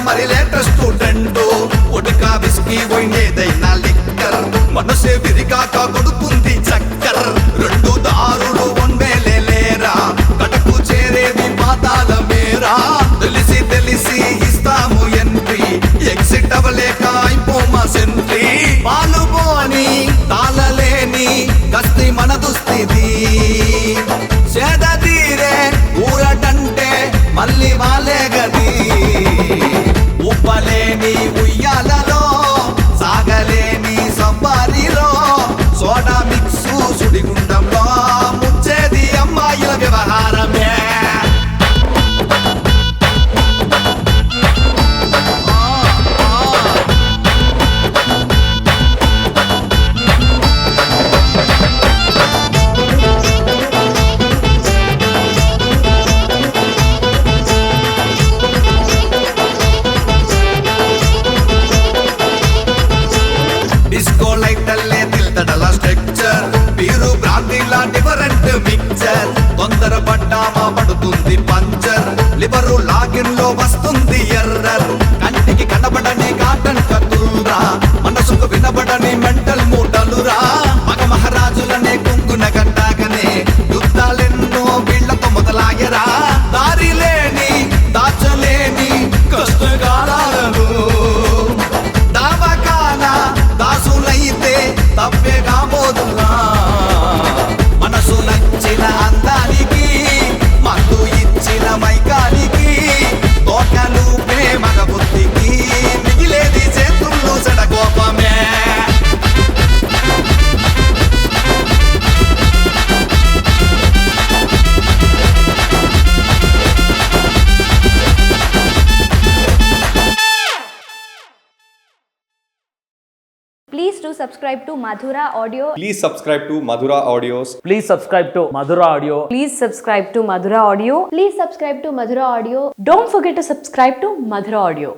మరి latest trend ఒడికా whisky wine ఏదైనా liquor మనసే విరిగాక కొడుకుంది చక్కర్ రెండు దారులు లేరా కడకు చేరేది పాతాల మేరా తెలిసి తెలిసి ఇస్తాము ఎంట్రీ ఎగ్జిట్ అవ్వలేక అయిపోమా సెంట్రీ పాలు పోని తాళలేని కస్తి మన దుస్థితి సేద తీరే ఊరటంటే మళ్ళీ వాలే గది ఉప్పలేని ఉయ్యాలలో సాగలేని సంబారిలో సోడా మిక్సు సుడిగుండంలో ముచ్చేది అమ్మాయిల వ్యవహారమే డిస్కో లైటల్లే తిల్తడల స్ట్రక్చర్ పీరు బ్రాంతిలా డిఫరెంట్ మిక్చర్ తొందర పడ్డామా పడుతుంది పంచర్ లివరు లాగిన్ లో వస్తుంది ఎర్రర్ కంటికి కనబడని కాటన్ కతుల్రా మనసుకు వినబడని మెంటల్ మూటలురా మగ మహారాజులనే కుంగున కట్టాకనే యుద్ధాలెన్నో వీళ్లతో మొదలాయరా దారి లేని దాచలేని కష్టకాలను దావకాన దాసులైతే తప్పే కాబోదురా మనసు నచ్చిన అందానికి మందు ఇచ్చిన మైకానికి తోకలు ప్రేమగ బుద్ధికి మిగిలేది చేతుల్లో సడకోపమే Please do subscribe to Madhura Audio. Please subscribe to Madhura Audios. Please subscribe to Madhura Audio. Please subscribe to Madhura Audio. Please subscribe to Madhura Audio. Don't forget to subscribe to Madhura Audio.